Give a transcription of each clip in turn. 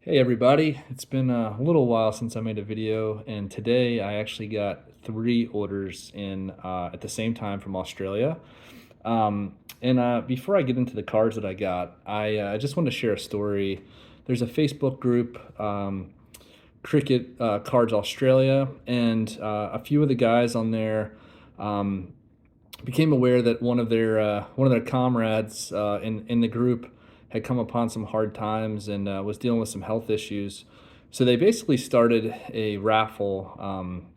Hey everybody, it's been a little while since I made a video, and today I actually got three orders in at the same time from Australia. And before I get into the cards that I got, I just want to share a story. There's a Facebook group, Cricket Cards Australia, and a few of the guys on there um, became aware that one of their comrades in the group had come upon some hard times and was dealing with some health issues. So they basically started a raffle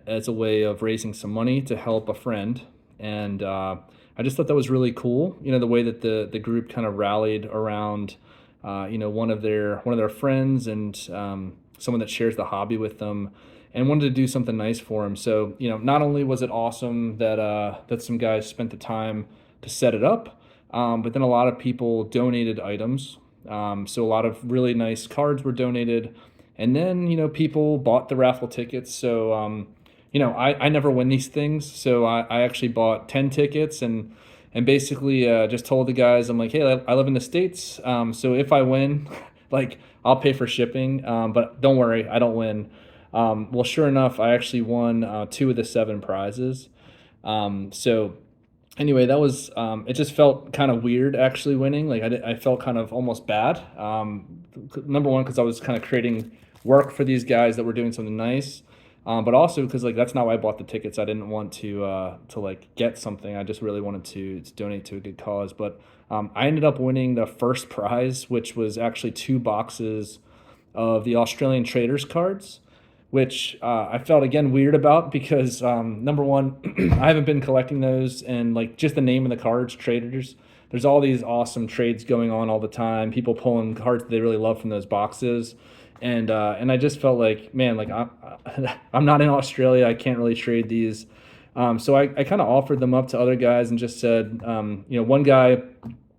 as a way of raising some money to help a friend. And I just thought that was really cool. You know, the way that the group kind of rallied around, one of their friends and someone that shares the hobby with them, and wanted to do something nice for him. So not only was it awesome that some guys spent the time to set it up, but then a lot of people donated items. So a lot of really nice cards were donated, and then people bought the raffle tickets. So I never win these things, so I actually bought 10 tickets and basically just told the guys, I'm like, hey, I live in the States, so if I win, like I'll pay for shipping, but don't worry, I don't win. Well, sure enough, I actually won two of the seven prizes. So anyway, that was it. Just felt kind of weird actually winning. Like I felt kind of almost bad. Number one, because I was kind of creating work for these guys that were doing something nice, but also because like that's not why I bought the tickets. I didn't want to like get something. I just really wanted to donate to a good cause. But I ended up winning the first prize, which was actually two boxes of the Australian Traders cards, which I felt again weird about because number one, I haven't been collecting those, and like just the name of the cards, Traders. There's all these awesome trades going on all the time. People pulling cards that they really love from those boxes, and I just felt like, man, like I'm not in Australia. I can't really trade these. So I kind of offered them up to other guys and just said, one guy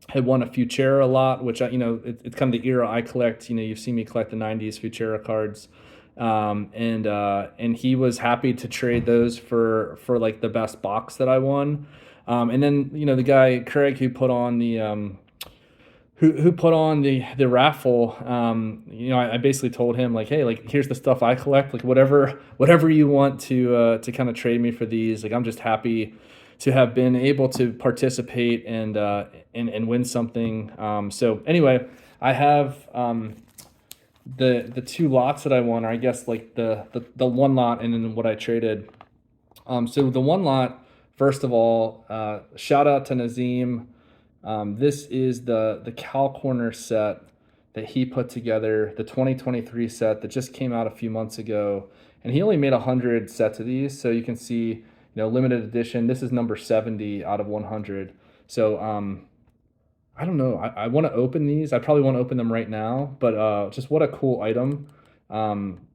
had won a Futura a lot, which it's kind of the era I collect. You've seen me collect the '90s Futura cards, and he was happy to trade those for like the best box that I won. And then the guy Craig who put on the raffle. I basically told him like, hey, like here's the stuff I collect, like whatever you want to kind of trade me for these. Like I'm just happy to have been able to participate and win something. So anyway, I have the two lots that I won, or I guess like the one lot and then what I traded. So the one lot, first of all, shout out to Nazim. This is the Cal Corner set that he put together, the 2023 set that just came out a few months ago, and he only made 100 sets of these, so you can see, limited edition. This is number 70 out of 100. So I don't know. I want to open these. I probably want to open them right now, but just what a cool item. Um,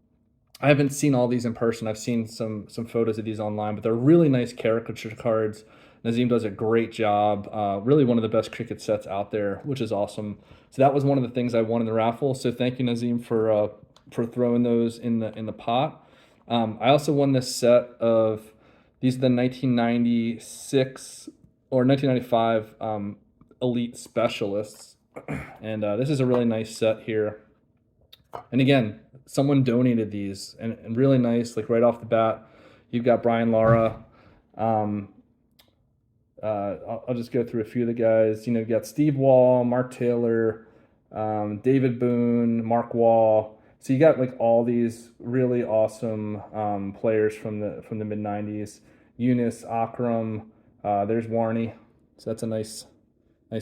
I haven't seen all these in person. I've seen some photos of these online, but they're really nice caricature cards. Nazim does a great job. Really one of the best cricket sets out there, which is awesome. So that was one of the things I won in the raffle. So thank you, Nazim, for throwing those in the pot. I also won this set of these are the 1996 or 1995 Elite Specialists, and this is a really nice set here. And again, someone donated these, and really nice. Like right off the bat, you've got Brian Lara. Um, I'll just go through a few of the guys. You've got Steve Wall, Mark Taylor, David Boone, Mark Wall. So you got like all these really awesome players from the mid '90s. Eunice Akram. There's Warney. So that's a nice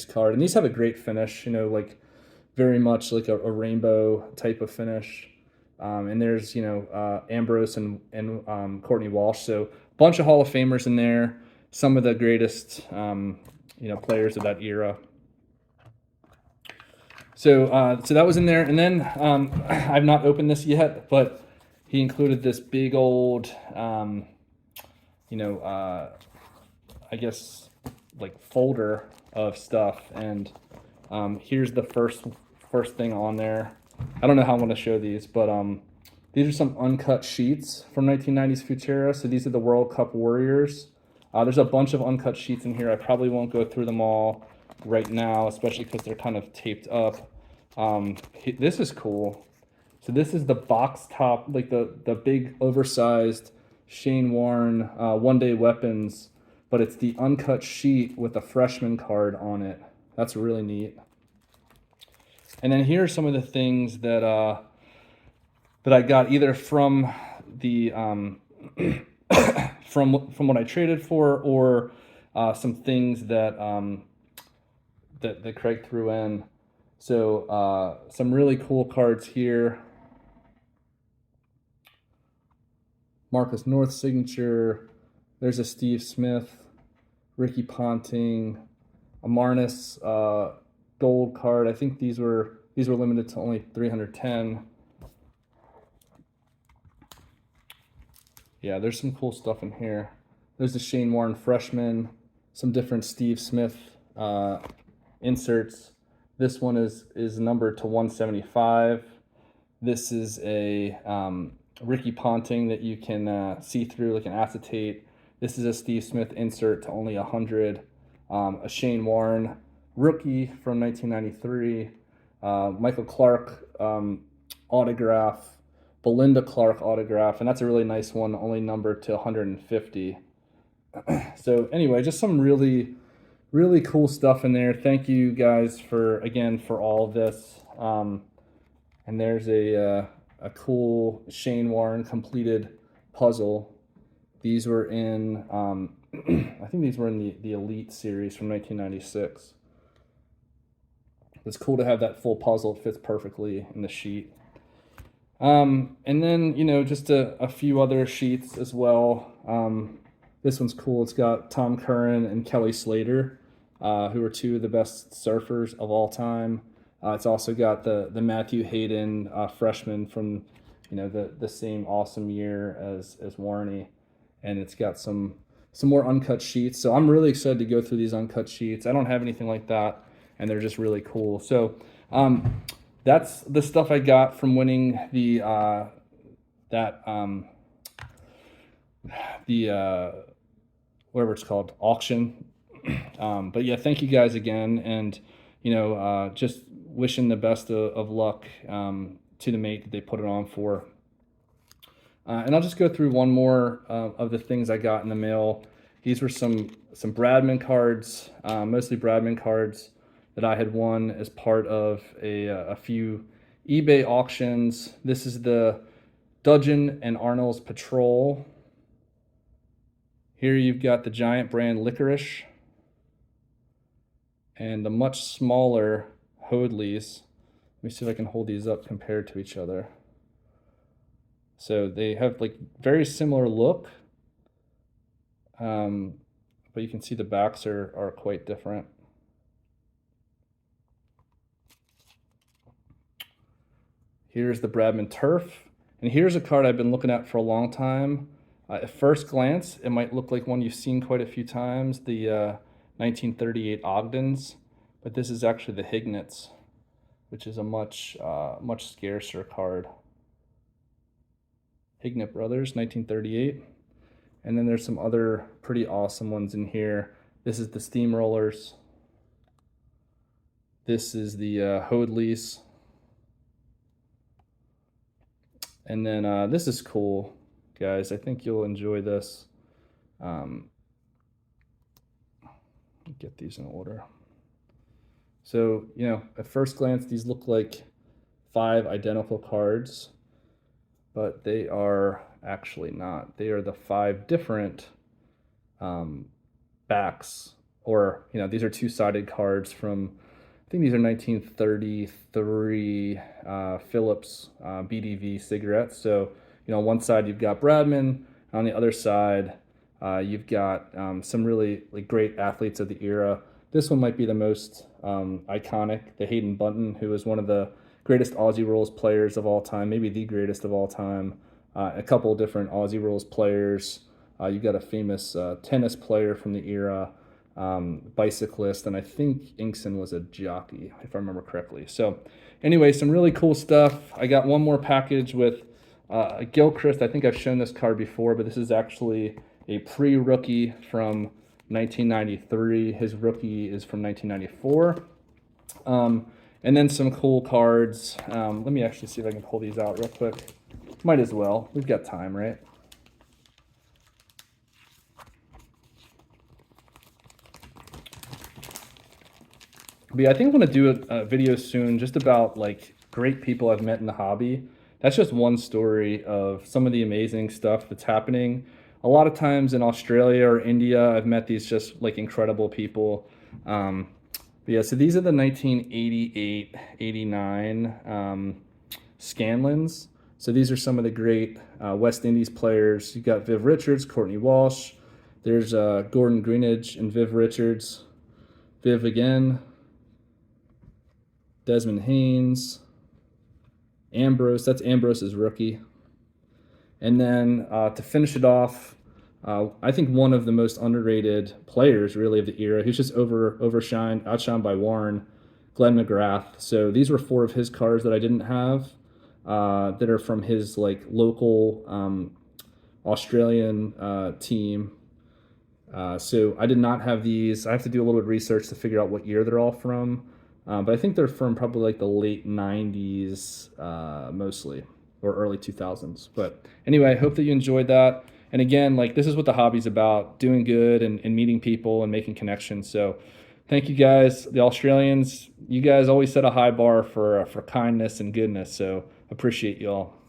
card. And these have a great finish. Like very much like a rainbow type of finish. And there's Ambrose and Courtney Walsh. So a bunch of Hall of Famers in there. Some of the greatest players of that era. So that was in there, and then I've not opened this yet, but he included this big old I guess like folder of stuff, and here's the first thing on there. I don't know how I'm going to show these, but these are some uncut sheets from 1990s Futura. So these are the World Cup Warriors. There's a bunch of uncut sheets in here. I probably won't go through them all right now, especially because they're kind of taped up. This is cool. So this is the box top, like the big oversized Shane Warne One Day Weapons, but it's the uncut sheet with a freshman card on it. That's really neat. And then here are some of the things that that I got either from the from what I traded for, or some things that that Craig threw in. So some really cool cards here. Marcus North signature. There's a Steve Smith, Ricky Ponting, a Marnus gold card. I think these were limited to only 310. Yeah, there's some cool stuff in here. There's the Shane Warne freshman, some different Steve Smith inserts. This one is numbered to 175. This is a Ricky Ponting that you can see through like an acetate. This is a Steve Smith insert to only 100. A Shane Warne rookie from 1993. Michael Clark autograph. Belinda Clark autograph, and that's a really nice one, only numbered to 150. So anyway, just some really cool stuff in there. Thank you guys for all of this. And there's a cool Shane Warne completed puzzle. These were in I think these were in the Elite series from 1996. It's cool to have that full puzzle. It fits perfectly in the sheet. And then, you know, just a few other sheets as well. This one's cool. It's got Tom Curran and Kelly Slater, who are two of the best surfers of all time. It's also got the Matthew Hayden freshman from, you know, the same awesome year as Warney. And it's got some more uncut sheets. So I'm really excited to go through these uncut sheets. I don't have anything like that, and they're just really cool. So that's the stuff I got from winning the whatever it's called, auction. But yeah, thank you guys again, and you know, just wishing the best of luck to the mate that they put it on for. And I'll just go through one more of the things I got in the mail. These were some Bradman cards, mostly Bradman cards that I had won as part of a few eBay auctions. This is the Dudgeon and Arnold's Patrol. Here you've got the Giant Brand Licorice and the much smaller Hoadleys. Let me see if I can hold these up compared to each other. So they have like very similar look, but you can see the backs are quite different. Here's the Bradman Turf, and here's a card I've been looking at for a long time. At first glance, it might look like one you've seen quite a few times, the 1938 Ogdens, but this is actually the Hignets, which is a much scarcer card. Hignett Brothers, 1938. And then there's some other pretty awesome ones in here. This is the Steamrollers. This is the Hoadleys. And then this is cool, guys. I think you'll enjoy this. Get these in order. So, you know, at first glance, these look like 5 identical cards, but they are actually not. They are the 5 different backs, or, you know, these are 2-sided cards from, I think these are 1933 Phillips BDV cigarettes. So, you know, on one side you've got Bradman, on the other side you've got some really great athletes of the era. This one might be the most iconic, the Hayden Bunton, who is one of the greatest Aussie Rules players of all time, maybe the greatest of all time. A couple different Aussie Rules players. You've got a famous tennis player from the era, bicyclist, and I think Inkson was a jockey, if I remember correctly. So anyway, some really cool stuff. I got one more package with Gilchrist. I think I've shown this card before, but this is actually a pre-rookie from 1993. His rookie is from 1994. And then some cool cards. Let me actually see if I can pull these out real quick. Might as well. We've got time, right? But yeah, I think I'm gonna do a video soon just about like great people I've met in the hobby. That's just one story of some of the amazing stuff that's happening. A lot of times in Australia or India, I've met these just like incredible people. But yeah, so these are the 1988, 89 Scanlons. So these are some of the great West Indies players. You got Viv Richards, Courtney Walsh. There's Gordon Greenidge and Viv Richards. Viv again. Desmond Haynes. Ambrose. That's Ambrose's rookie. And then to finish it off, I think one of the most underrated players, really, of the era, who's just outshined by Warren, Glenn McGrath. So these were four of his cards that I didn't have, that are from his like local Australian team. So I did not have these. I have to do a little bit of research to figure out what year they're all from. But I think they're from probably like the late 90s mostly, or early 2000s. But anyway, I hope that you enjoyed that. And again, like this is what the hobby's about, doing good and meeting people and making connections. So thank you guys, the Australians. You guys always set a high bar for kindness and goodness. So appreciate you all.